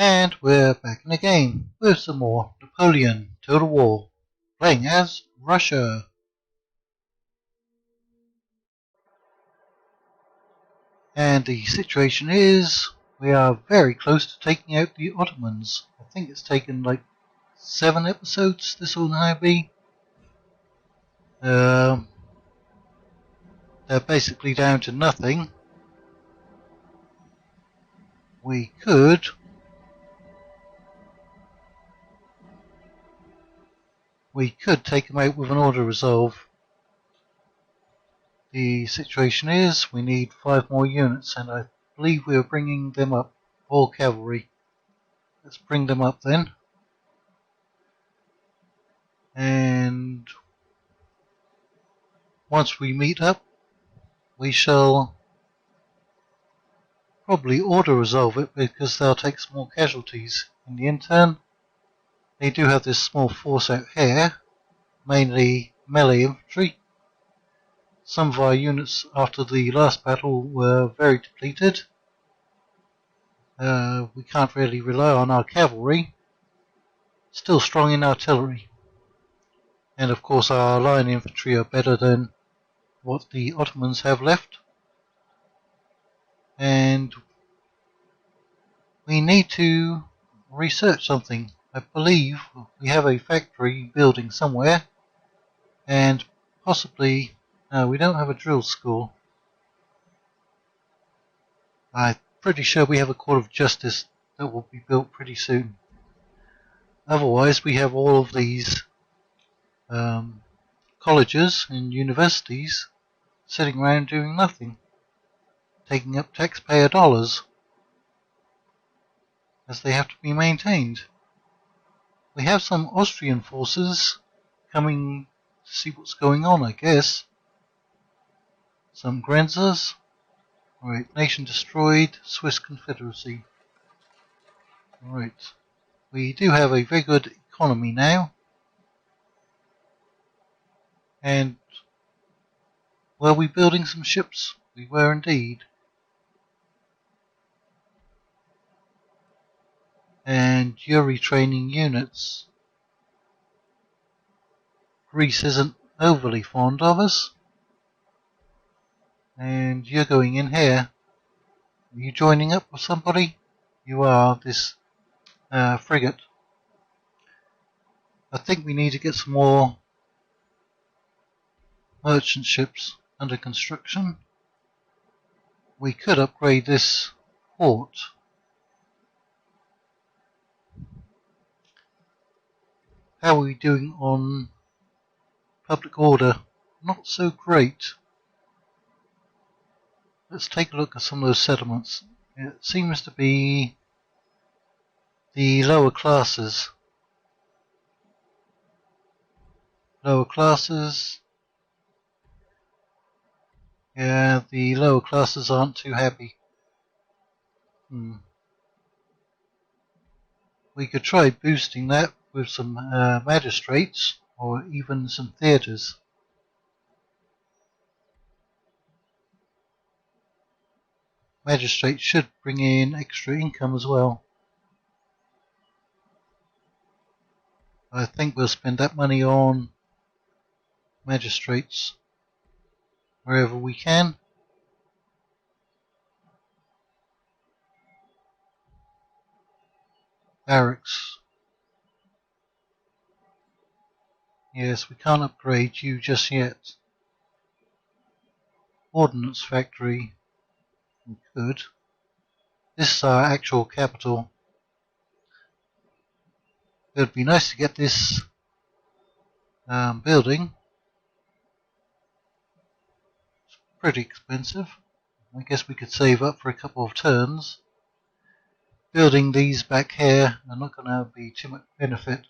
And we're back in the game with some more Napoleon Total War, playing as Russia. And the situation is, we are very close to taking out the Ottomans. I think it's taken like 7 episodes this will now be. They're basically down to nothing. We could take them out with an order resolve. The situation is, we need 5 more units, and I believe we are bringing them up, all cavalry. Let's bring them up then. And once we meet up, we shall probably order resolve it, because they'll take some more casualties. In the intern, they do have this small force out here, mainly melee infantry. Some of our units after the last battle were very depleted. We can't really rely on our cavalry. Still strong in artillery. And of course our line infantry are better than what the Ottomans have left. And we need to research something. I believe we have a factory building somewhere, and possibly, no, we don't have a drill school. I'm pretty sure we have a court of justice that will be built pretty soon. Otherwise, we have all of these colleges and universities sitting around doing nothing, taking up taxpayer dollars, as they have to be maintained. We have some Austrian forces coming to see what's going on, I guess. Some Grenzers. Alright, nation destroyed, Swiss Confederacy. Alright, we do have a very good economy now. And were we building some ships? We were indeed. And you're retraining units. Greece isn't overly fond of us. And you're going in here. Are you joining up with somebody? You are, this frigate. I think we need to get some more merchant ships under construction. We could upgrade this port. How are we doing on public order? Not so great. Let's take a look at some of those settlements. It seems to be the lower classes. Lower classes. Yeah, the lower classes aren't too happy. We could try boosting that with some magistrates or even some theatres. Magistrates should bring in extra income as well. I think we'll spend that money on magistrates wherever we can. Barracks. Yes, we can't upgrade you just yet. Ordnance factory. We could. This is our actual capital. It would be nice to get this building. It's pretty expensive. I guess we could save up for a couple of turns. Building these back here are not going to be too much benefit.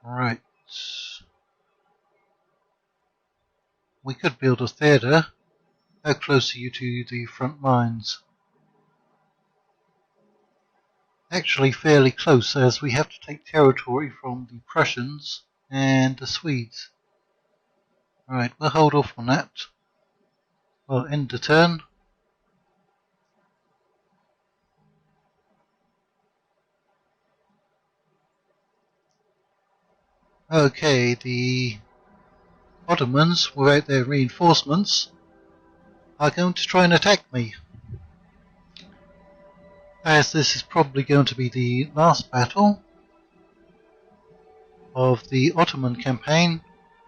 Right. We could build a theatre. How close are you to the front lines? Actually fairly close, as we have to take territory from the Prussians and the Swedes. Right, we'll hold off on that. We'll end the turn. Okay, the Ottomans, without their reinforcements, are going to try and attack me. As this is probably going to be the last battle of the Ottoman campaign,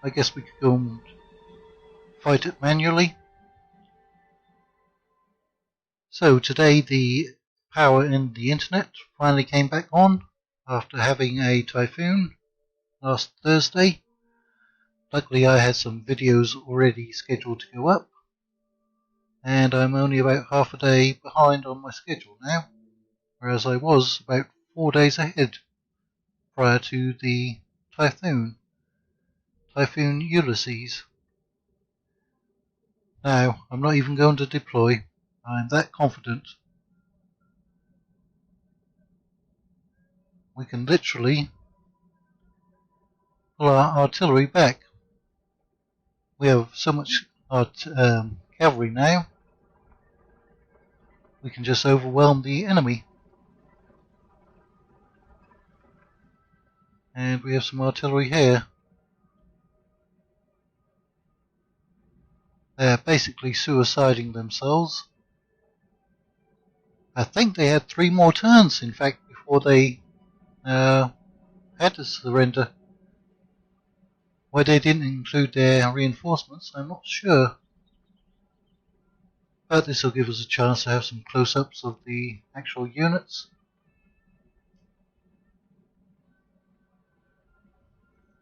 I guess we could go and fight it manually. So today the power in the internet finally came back on after having a typhoon last Thursday. Luckily I had some videos already scheduled to go up, and I'm only about half a day behind on my schedule now, whereas I was about 4 days ahead prior to the Typhoon Ulysses. Now, I'm not even going to deploy. I'm that confident. We can literally pull our artillery back. We have so much cavalry now, we can just overwhelm the enemy. And we have some artillery here. They're basically suiciding themselves. I think they had 3 more turns, in fact, before they had to surrender. Why they didn't include their reinforcements, I'm not sure. But this will give us a chance to have some close-ups of the actual units.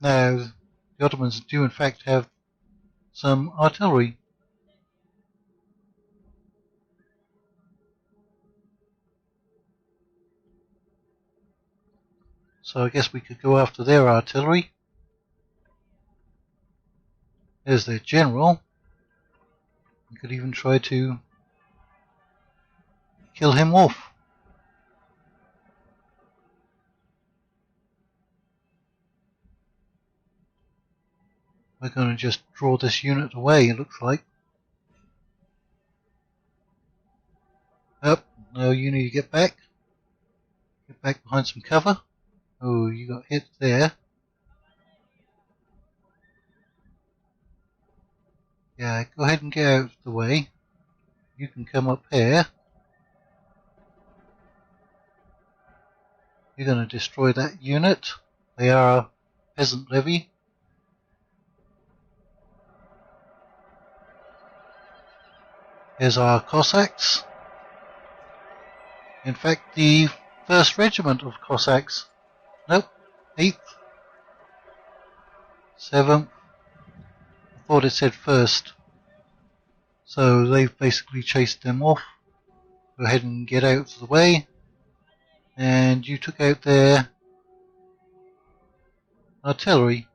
Now, the Ottomans do in fact have some artillery. So I guess we could go after their artillery. There's their general. We could even try to kill him off. We're going to just draw this unit away, it looks like. Oh, no, you need to get back. Get back behind some cover. Oh, you got hit there. Yeah, go ahead and get out of the way. You can come up here. You're going to destroy that unit. They are a peasant levy. Here's our Cossacks. In fact, the 1st Regiment of Cossacks. Nope, 8th. 7th. I thought it said 1st. So they've basically chased them off. Go ahead and get out of the way. And you took out their artillery.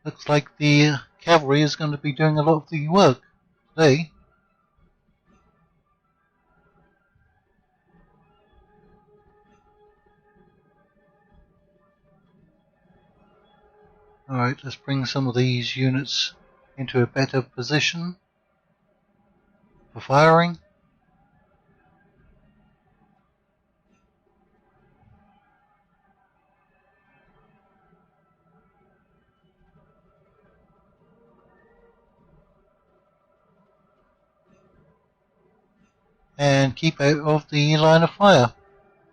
Looks like the cavalry is going to be doing a lot of the work today. Alright, let's bring some of these units into a better position for firing. And keep out of the line of fire.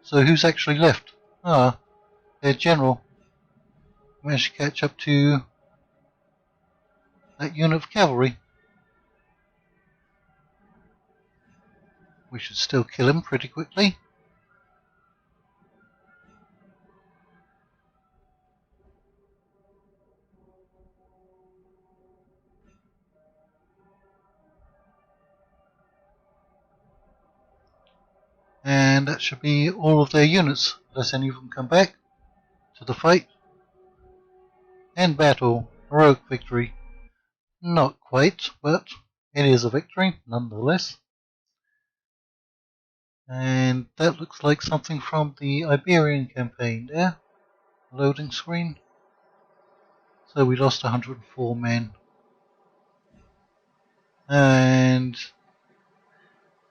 So who's actually left? Ah, their general. Managed to catch up to that unit of cavalry. We should still kill him pretty quickly. And that should be all of their units, unless any of them come back to the fight. End battle. Heroic victory. Not quite, but it is a victory nonetheless. And that looks like something from the Iberian campaign there. Loading screen. So we lost 104 men. And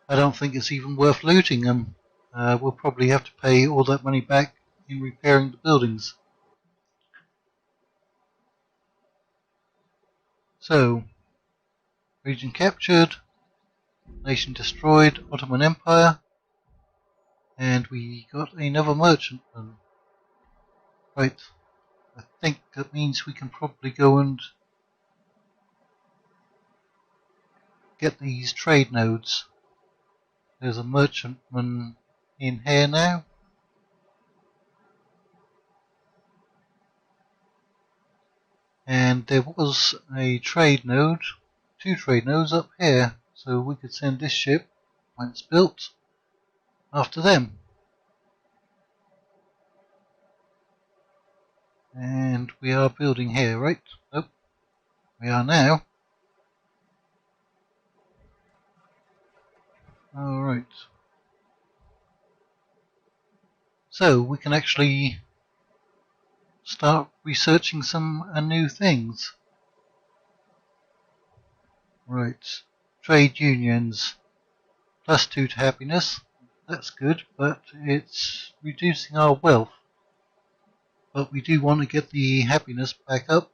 I don't think it's even worth looting them. We'll probably have to pay all that money back in repairing the buildings. So, region captured, nation destroyed, Ottoman Empire, and we got another merchantman. Right, I think that means we can probably go and get these trade nodes. There's a merchantman in here now. And there was a trade node, 2 trade nodes up here, so we could send this ship, when it's built, after them. And we are building here, right? Nope. We are now. Alright. So we can actually start researching some new things. Right. Trade unions. +2 to happiness. That's good, but it's reducing our wealth. But we do want to get the happiness back up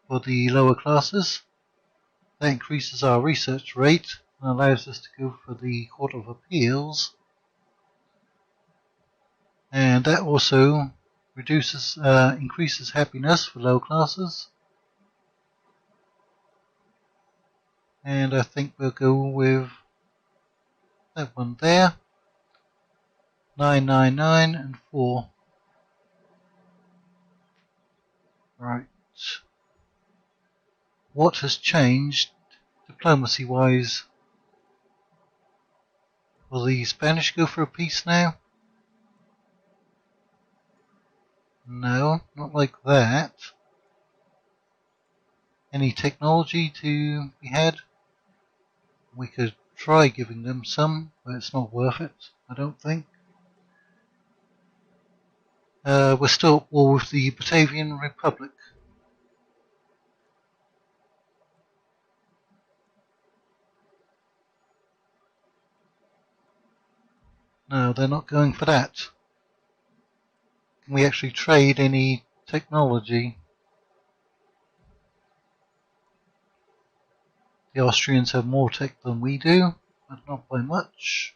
for the lower classes. That increases our research rate and allows us to go for the Court of Appeals. And that also increases happiness for lower classes. And I think we'll go with that one there. 999 and 4. Right. What has changed diplomacy-wise? Will the Spanish go for a peace now? No, not like that. Any technology to be had? We could try giving them some, but it's not worth it, I don't think. We're still at war with the Batavian Republic. No, they're not going for that. Can we actually trade any technology? The Austrians have more tech than we do, but not by much.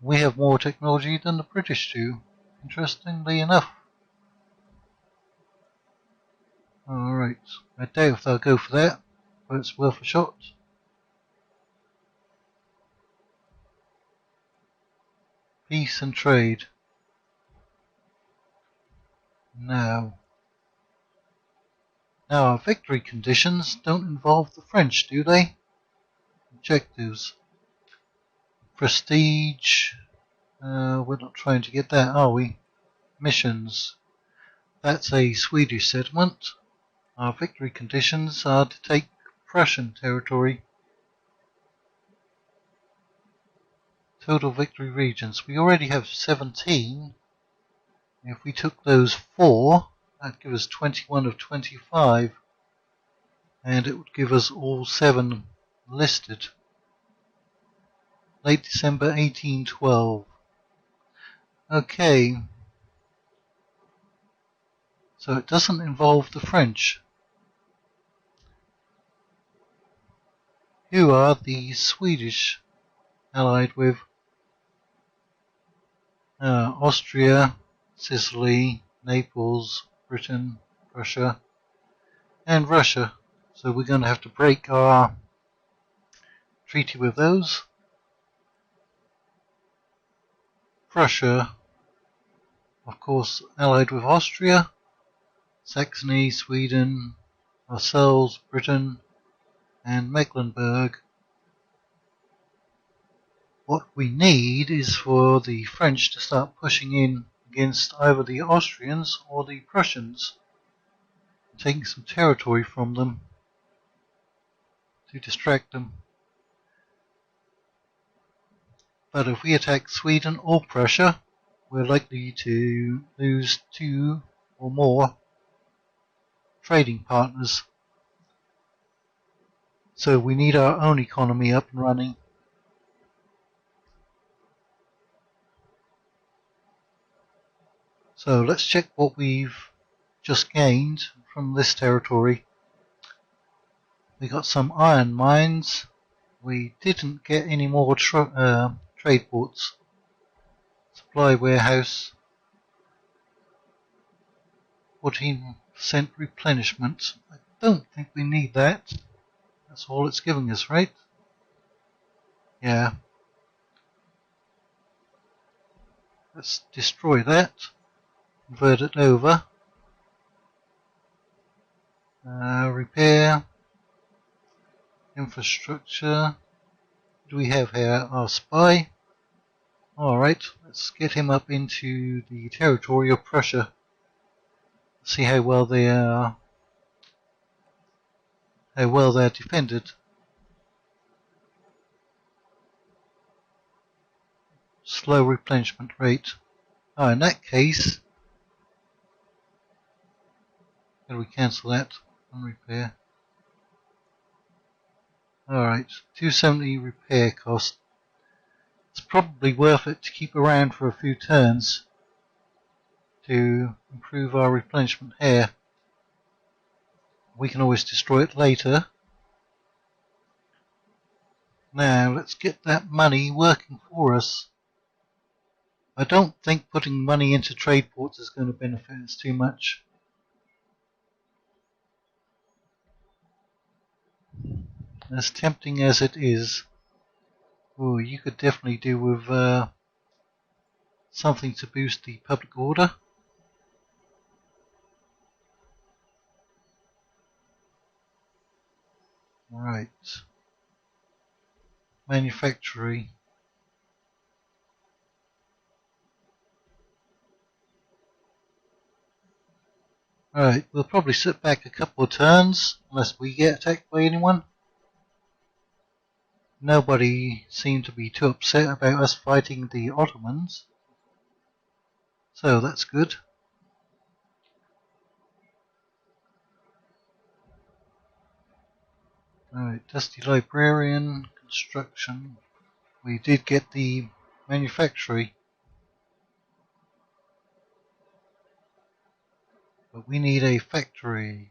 We have more technology than the British do, interestingly enough. Alright, I doubt if they'll go for that, but it's worth a shot. Peace and trade. No. Now our victory conditions don't involve the French, do they? Objectives. Prestige. We're not trying to get that, are we? Missions. That's a Swedish settlement. Our victory conditions are to take Prussian territory. Total victory regions. We already have 17. If we took those 4, that'd give us 21 of 25. And it would give us all 7 listed. Late December 1812. Okay. So it doesn't involve the French. Who are the Swedish allied with? Austria, Sicily, Naples, Britain, Prussia, and Russia. So we're going to have to break our treaty with those. Prussia, of course, allied with Austria, Saxony, Sweden, ourselves, Britain, and Mecklenburg. What we need is for the French to start pushing in against either the Austrians or the Prussians. taking some territory from them to distract them. But if we attack Sweden or Prussia, we're likely to lose 2 or more trading partners. So we need our own economy up and running. So let's check what we've just gained from this territory. We got some iron mines. We didn't get any more trade ports. Supply warehouse. 14% replenishment. I don't think we need that. That's all it's giving us, right? Yeah. Let's destroy that. Convert it over. Repair. Infrastructure. What do we have here? Our spy. Alright, let's get him up into the territory of Prussia. See how well they are. How well they're defended. Slow replenishment rate. In that case, can we cancel that and repair? Alright, 270 repair cost. It's probably worth it to keep around for a few turns to improve our replenishment here. We can always destroy it later. Now let's get that money working for us. I don't think putting money into trade ports is going to benefit us too much. As tempting as it is, you could definitely do with something to boost the public order. Right. Manufacturing. Alright, we'll probably sit back a couple of turns, unless we get attacked by anyone. Nobody seemed to be too upset about us fighting the Ottomans. So that's good. Alright, Dusty Librarian, Construction. We did get the manufacturing. But we need a factory.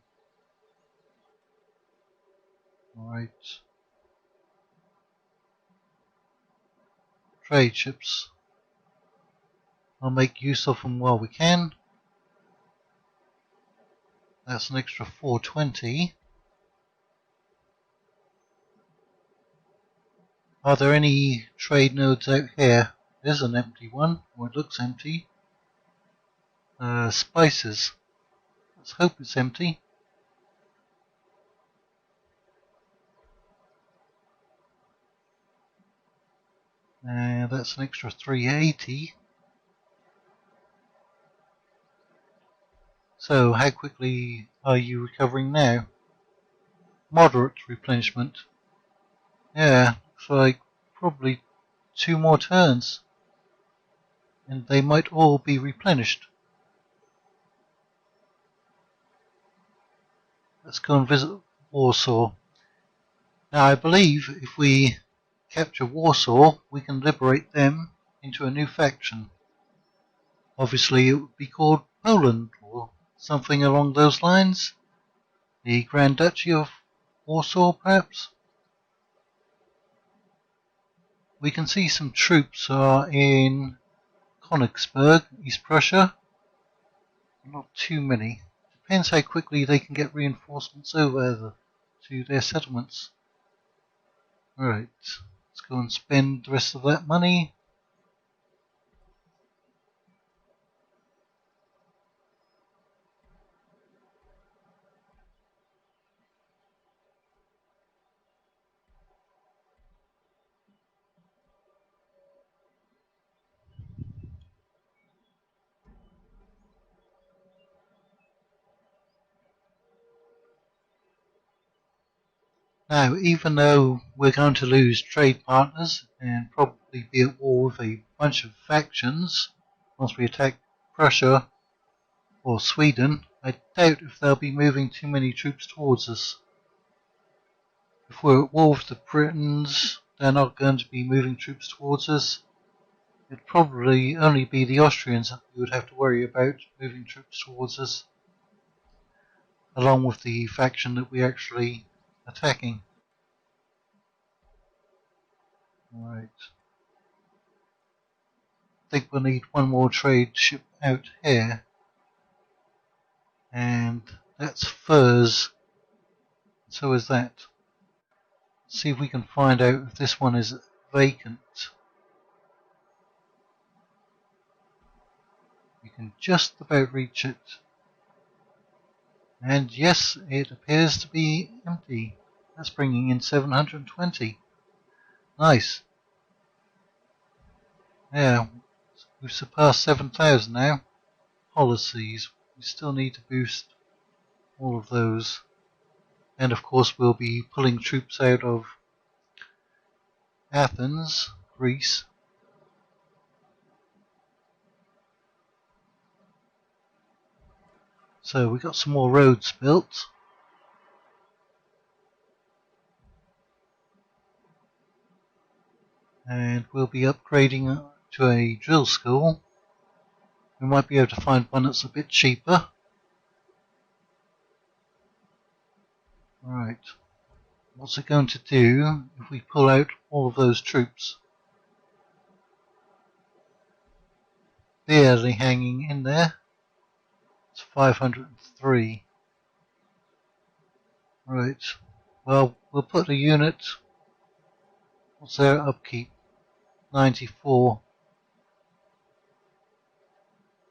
Alright. Trade ships. I'll make use of them while we can. That's an extra 420. Are there any trade nodes out here? There's an empty one, or it looks empty. Spices. Let's hope it's empty. That's an extra 380. So, how quickly are you recovering now? Moderate replenishment. Yeah, looks like probably 2 more turns. And they might all be replenished. Let's go and visit Warsaw. Now I believe if we capture Warsaw, we can liberate them into a new faction. Obviously it would be called Poland or something along those lines. The Grand Duchy of Warsaw, perhaps? We can see some troops are in Königsberg, East Prussia. Not too many. Depends how quickly they can get reinforcements over to their settlements. Right, let's go and spend the rest of that money. Now, even though we're going to lose trade partners and probably be at war with a bunch of factions once we attack Prussia or Sweden, I doubt if they'll be moving too many troops towards us. If we're at war with the Britons, they're not going to be moving troops towards us. It'd probably only be the Austrians that we would have to worry about moving troops towards us, along with the faction that we're actually attacking. Right. I think we'll need one more trade ship out here. And that's furs. So is that. Let's see if we can find out if this one is vacant. You can just about reach it. And yes, it appears to be empty. That's bringing in 720. Nice. Yeah, we've surpassed 7,000 now. Policies. We still need to boost all of those. And of course we'll be pulling troops out of Athens, Greece. So we got some more roads built. And we'll be upgrading to a drill school. We might be able to find one that's a bit cheaper. Right. What's it going to do if we pull out all of those troops? Barely hanging in there. It's 503. Right. Well, we'll put a unit. What's their upkeep? 94.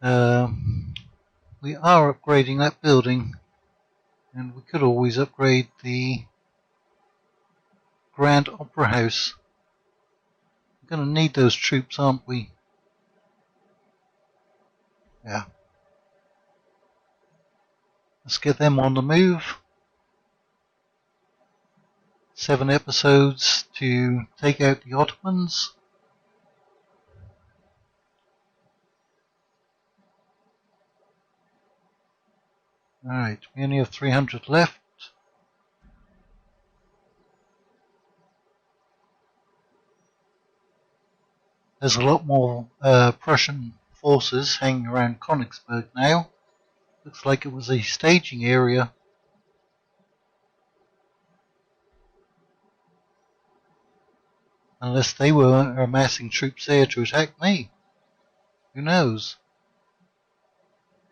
We are upgrading that building. And we could always upgrade the Grand Opera House. We're going to need those troops, aren't we? Yeah. Let's get them on the move. 7 episodes to take out the Ottomans. Alright, we only have 300 left. There's a lot more Prussian forces hanging around Königsberg now. Looks like it was a staging area. Unless they were amassing troops there to attack me. Who knows?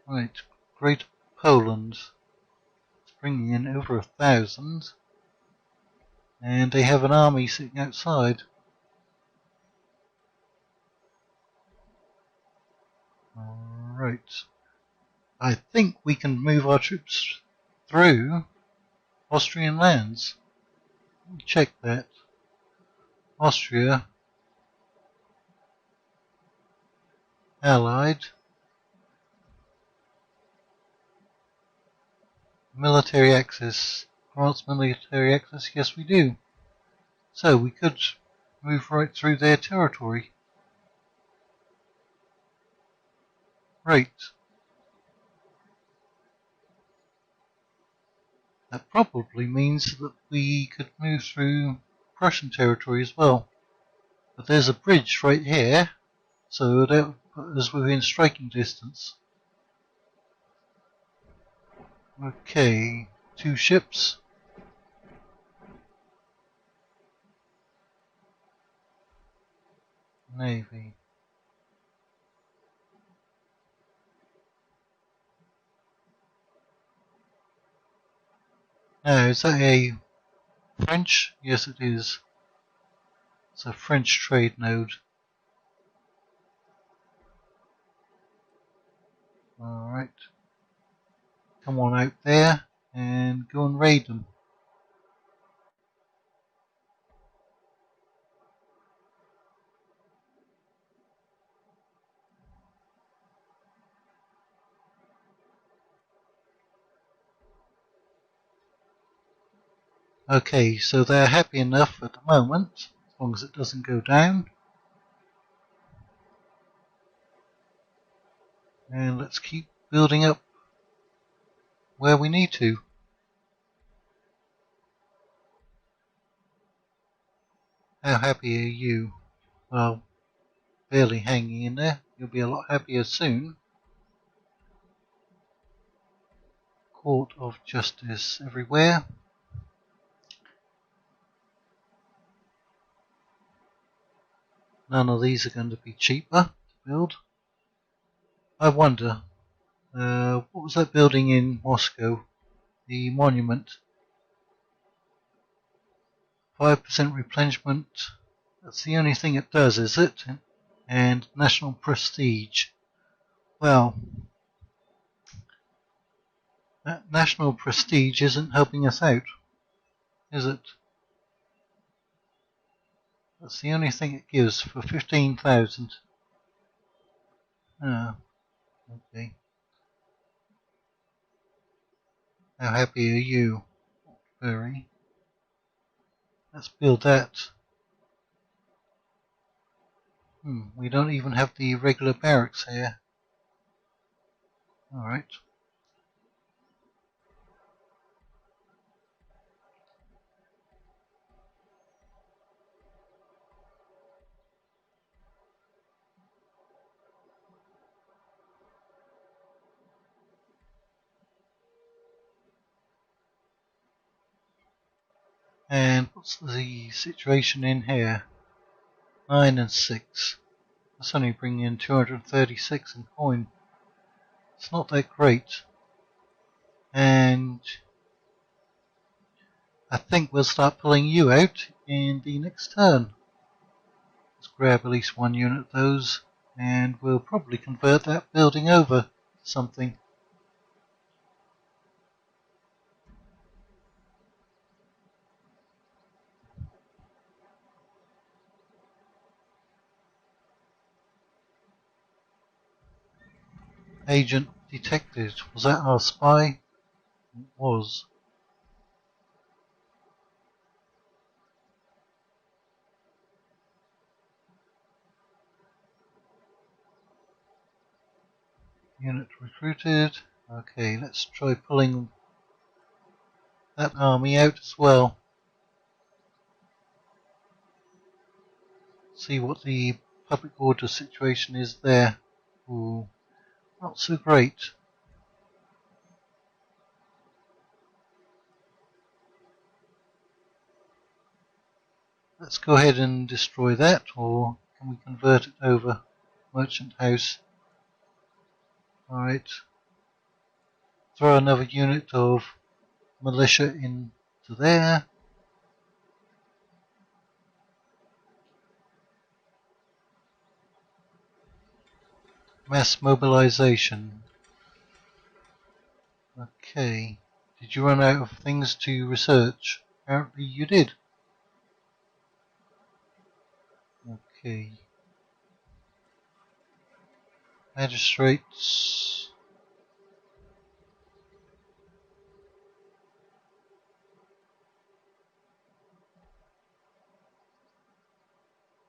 Right, Great Poland. It's bringing in over 1,000. And they have an army sitting outside. Alright. I think we can move our troops through Austrian lands. Check that. Austria. Allied. Military access. Grants military access. Yes, we do. So we could move right through their territory. Right. That probably means that we could move through Prussian territory as well. But there's a bridge right here, so that would put us within striking distance. Okay, 2 ships. Navy. Now, is that a French? Yes, it is. It's a French trade node. Alright. Come on out there and go and raid them. Okay, so they're happy enough at the moment, as long as it doesn't go down. And let's keep building up where we need to. How happy are you? Well, barely hanging in there. You'll be a lot happier soon. Court of Justice everywhere. None of these are going to be cheaper to build. I wonder, what was that building in Moscow? The monument. 5% replenishment. That's the only thing it does, is it? And national prestige. Well, that national prestige isn't helping us out, is it? That's the only thing it gives for 15,000. Ah, okay. How happy are you? Very. Let's build that. We don't even have the regular barracks here. Alright. And what's the situation in here? 9 and 6. That's only bringing in 236 in coin. It's not that great. And I think we'll start pulling you out in the next turn. Let's grab at least one unit of those, and we'll probably convert that building over to something. Agent detected. Was that our spy? It was. Unit recruited. Okay, let's try pulling that army out as well. See what the public order situation is there. Ooh, not so great. Let's go ahead and destroy that, or can we convert it over? Merchant house. Alright. Throw another unit of militia into there. Mass mobilization. Okay. Did you run out of things to research? Apparently you did. Okay. Magistrates.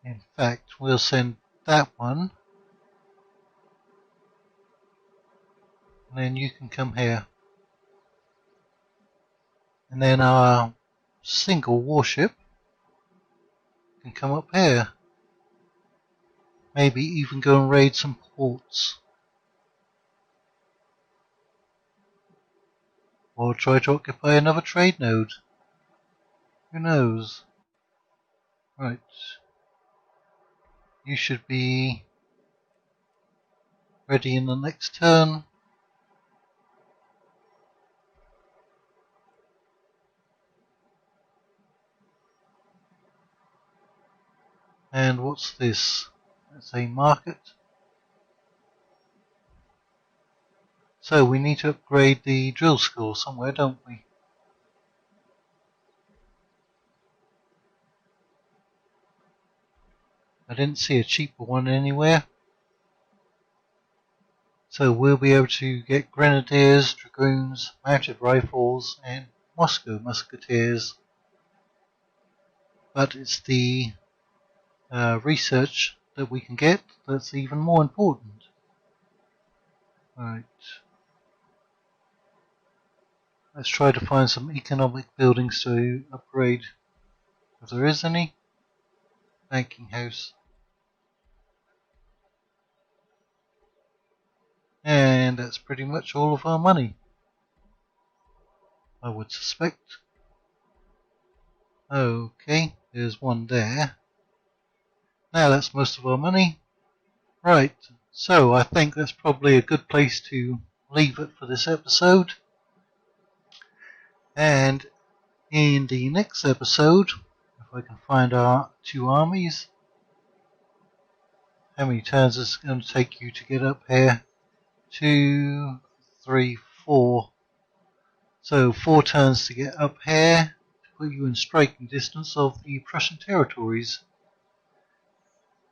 In fact, we'll send that one. And then you can come here. And then our single warship can come up here. Maybe even go and raid some ports. Or try to occupy another trade node. Who knows? Right. You should be ready in the next turn. And what's this? It's a market. So we need to upgrade the drill school somewhere, don't we? I didn't see a cheaper one anywhere. So we'll be able to get grenadiers, dragoons, mounted rifles, and Moscow musketeers but it's the research that we can get that's even more important. Right. Let's try to find some economic buildings to upgrade, if there is any. Banking house. And that's pretty much all of our money, I would suspect. Okay, there's one there. Now that's most of our money. Right, so I think that's probably a good place to leave it for this episode. And in the next episode, if I can find our two armies, how many turns is it going to take you to get up here? 2, 3, 4. So 4 turns to get up here, to put you in striking distance of the Prussian territories.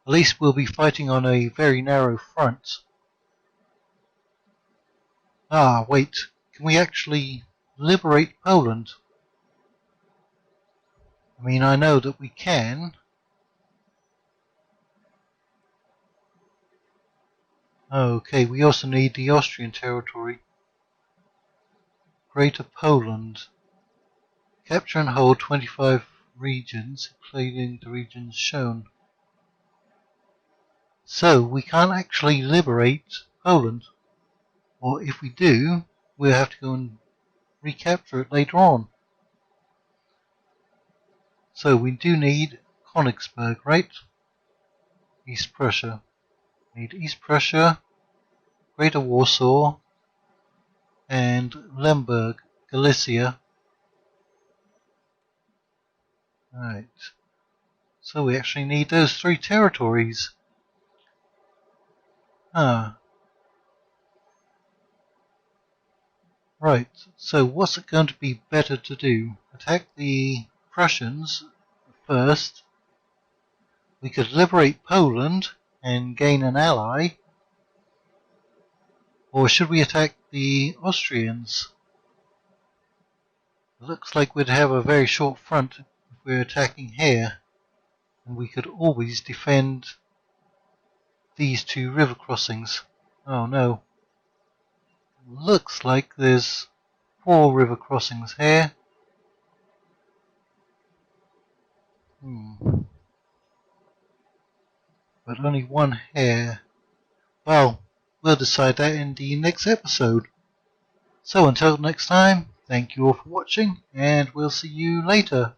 At least we'll be fighting on a very narrow front. Ah, wait, can we actually liberate Poland? I mean, I know that we can. Okay, we also need the Austrian territory. Greater Poland. Capture and hold 25 regions, including the regions shown. So, we can't actually liberate Poland. Or if we do, we'll have to go and recapture it later on. So we do need Königsberg, right? East Prussia. We need East Prussia, Greater Warsaw, and Lemberg, Galicia. Right. So we actually need those 3 territories. Right, so what's it going to be better to do? Attack the Prussians first. We could liberate Poland and gain an ally. Or should we attack the Austrians? It looks like we'd have a very short front if we're attacking here. And we could always defend these 2 river crossings. Oh no. Looks like there's 4 river crossings here. But only 1 here. Well, we'll decide that in the next episode. So until next time, thank you all for watching, and we'll see you later.